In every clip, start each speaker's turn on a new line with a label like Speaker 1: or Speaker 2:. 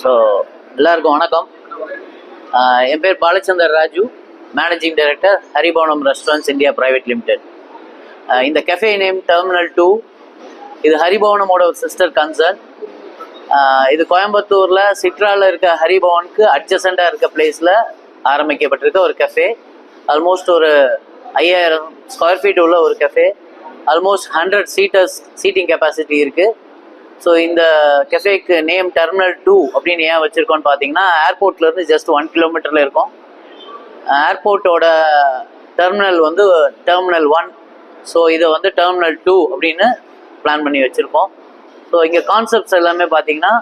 Speaker 1: So எல்லாருக்கும் வணக்கம். என் பேர் Balachandar Raju, managing director Haribhavanam restaurants India private limited. இந்த கெஃபே நேம் டெர்மினல் 2. இது ஹரிபவனமோட ஒரு சிஸ்டர் கன்சர்ன். இது கோயம்புத்தூரில் சிட்ராவில் இருக்க ஹரிபவனுக்கு அட்ஜசண்டாக இருக்க பிளேஸில் ஆரம்பிக்கப்பட்டிருக்க ஒரு கெஃபே. ஆல்மோஸ்ட் ஒரு 5000 ஸ்கொயர் ஃபீட் உள்ள ஒரு கெஃபே. ஆல்மோஸ்ட் 100 சீட்டிங் கெப்பாசிட்டி இருக்குது. ஸோ இந்த கெஃபேக்கு நேம் டெர்மினல் 2 அப்படின்னு ஏன் வச்சுருக்கோன்னு பார்த்தீங்கன்னா, ஏர்போர்ட்லேருந்து ஜஸ்ட் 1 கிலோமீட்டரில் இருக்கும். ஏர்போர்ட்டோட டெர்மினல் வந்து டெர்மினல் 1. ஸோ இதை வந்து டெர்மினல் 2 அப்படின்னு பிளான் பண்ணி வச்சுருக்கோம். ஸோ இங்கே கான்செப்ட்ஸ் எல்லாமே பார்த்தீங்கன்னா,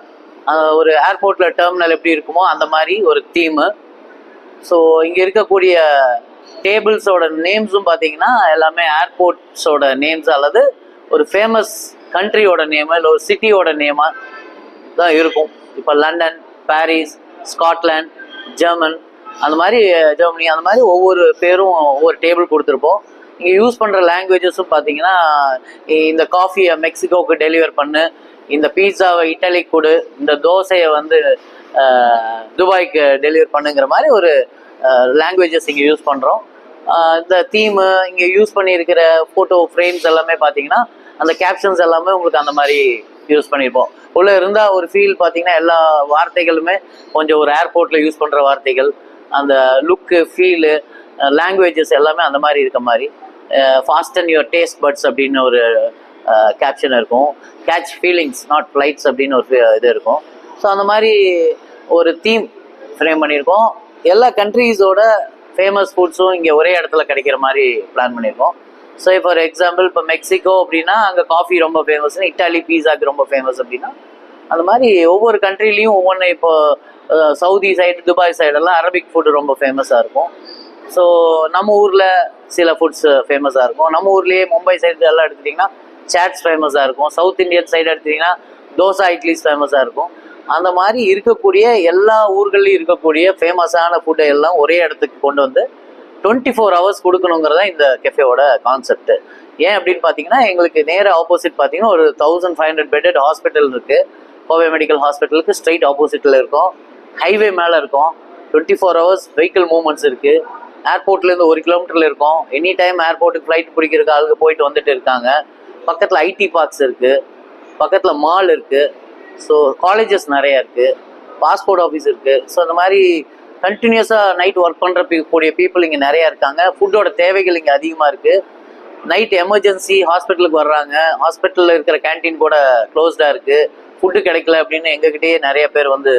Speaker 1: ஒரு ஏர்போர்ட்டில் டெர்மினல் எப்படி இருக்குமோ அந்த மாதிரி ஒரு தீமு. ஸோ இங்கே இருக்கக்கூடிய டேபிள்ஸோட நேம்ஸும் பார்த்தீங்கன்னா எல்லாமே ஏர்போர்ட்ஸோட நேம்ஸ் அல்லது ஒரு ஃபேமஸ் கண்ட்ரியோட நேமு இல்லை ஒரு சிட்டியோட நேமாக தான் இருக்கும். இப்போ லண்டன், பாரிஸ், ஸ்காட்லாண்ட், ஜெர்மனி அந்த மாதிரி ஒவ்வொரு பேரும் ஒவ்வொரு டேபிள் கொடுத்துருப்போம். இங்கே யூஸ் பண்ணுற லாங்குவேஜஸும் பார்த்தீங்கன்னா, இந்த காஃபியை மெக்சிகோவுக்கு டெலிவர் பண்ணு, இந்த பீட்சாவை இட்டாலிக்கு கொடு, இந்த தோசையை வந்து துபாய்க்கு டெலிவர் பண்ணுங்கிற மாதிரி ஒரு லாங்குவேஜஸ் இங்கே யூஸ் பண்ணுறோம். இந்த தீமு இங்கே யூஸ் பண்ணியிருக்கிற ஃபோட்டோ ஃப்ரேம்ஸ் எல்லாமே பார்த்தீங்கன்னா, அந்த கேப்ஷன்ஸ் எல்லாமே உங்களுக்கு அந்த மாதிரி யூஸ் பண்ணியிருப்போம். உள்ளே இருந்தால் ஒரு ஃபீல் பார்த்தீங்கன்னா, எல்லா வார்த்தைகளுமே கொஞ்சம் ஒரு ஏர்போர்ட்டில் யூஸ் பண்ணுற வார்த்தைகள், அந்த லுக்கு, ஃபீலு, லாங்குவேஜஸ் எல்லாமே அந்த மாதிரி இருக்க மாதிரி. ஃபாஸ்டன் யுவர் டேஸ்ட் பட்ஸ் அப்படின்னு ஒரு கேப்ஷன் இருக்கும். கேட்ச் ஃபீலிங்ஸ் நாட் ஃப்ளைட்ஸ் அப்படின்னு ஒரு இது இருக்கும். ஸோ அந்த மாதிரி ஒரு தீம் ஃப்ரேம் பண்ணியிருக்கோம். எல்லா கண்ட்ரீஸோட ஃபேமஸ் ஃபுட்ஸும் இங்கே ஒரே இடத்துல கிடைக்கிற மாதிரி பிளான் பண்ணியிருக்கோம். ஸோ ஃபார் எக்ஸாம்பிள் இப்போ மெக்சிகோ அப்படின்னா அங்கே காஃபி ரொம்ப ஃபேமஸ், இட்டாலி பீஸாக்கு ரொம்ப ஃபேமஸ் அப்படின்னா அந்த மாதிரி ஒவ்வொரு கண்ட்ரிலையும் ஒவ்வொன்று. இப்போ சவுதி சைடு, துபாய் சைடெல்லாம் அரபிக் ஃபுட்டு ரொம்ப ஃபேமஸாக இருக்கும். ஸோ நம்ம ஊரில் சில ஃபுட்ஸ் ஃபேமஸாக இருக்கும். நம்ம ஊர்லேயே மும்பை சைடு எல்லாம் எடுத்துட்டிங்கன்னா சாட்ஸ் ஃபேமஸாக இருக்கும். சவுத் இந்தியன் சைடு எடுத்துட்டிங்கன்னா தோசா, இட்லிஸ் ஃபேமஸாக இருக்கும். அந்த மாதிரி இருக்கக்கூடிய எல்லா ஊர்கள்லையும் இருக்கக்கூடிய ஃபேமஸான ஃபுட்டை எல்லாம் ஒரே இடத்துக்கு கொண்டு வந்து 24 hours கொடுக்கணுங்கிறதா இந்த கெஃபேவோட கான்செப்ட். ஏன் அப்படின்னு பார்த்தீங்கன்னா, எங்களுக்கு நேராக ஆப்போசிட் பார்த்தீங்கன்னா ஒரு 1500 பெட்டட் ஹாஸ்பிட்டல் இருக்குது. கோவை மெடிக்கல் ஹாஸ்பிட்டலுக்கு ஸ்ட்ரைட் ஆப்போசிட்டில் இருக்கும். ஹைவே மேலே இருக்கும். 24 hours வெஹிக்கிள் மூவ்மெண்ட்ஸ் இருக்குது. ஏர்போர்ட்லேருந்து 1 கிலோமீட்டரில் இருக்கும். எனி டைம் ஏர்போர்ட்டுக்கு ஃப்ளைட் பிடிக்கிறதுக்கு ஆளுக்கு போயிட்டு வந்துட்டு இருக்காங்க. பக்கத்தில் ஐடி பார்க்ஸ் இருக்குது, பக்கத்தில் மால் இருக்குது. ஸோ காலேஜஸ் நிறையா இருக்குது, பாஸ்போர்ட் ஆஃபீஸ் இருக்குது. ஸோ அந்த மாதிரி கண்டினியூஸாக நைட் ஒர்க் பண்ணுற கூடிய பீப்புள் இங்கே நிறையா இருக்காங்க. ஃபுட்டோட தேவைகள் இங்கே அதிகமாக இருக்குது. நைட் எமர்ஜென்சி ஹாஸ்பிட்டலுக்கு வர்றாங்க. ஹாஸ்பிட்டலில் இருக்கிற கேன்டீன் கூட க்ளோஸ்டாக இருக்குது. ஃபுட்டு கிடைக்கல அப்படின்னு எங்ககிட்டயே நிறைய பேர் வந்து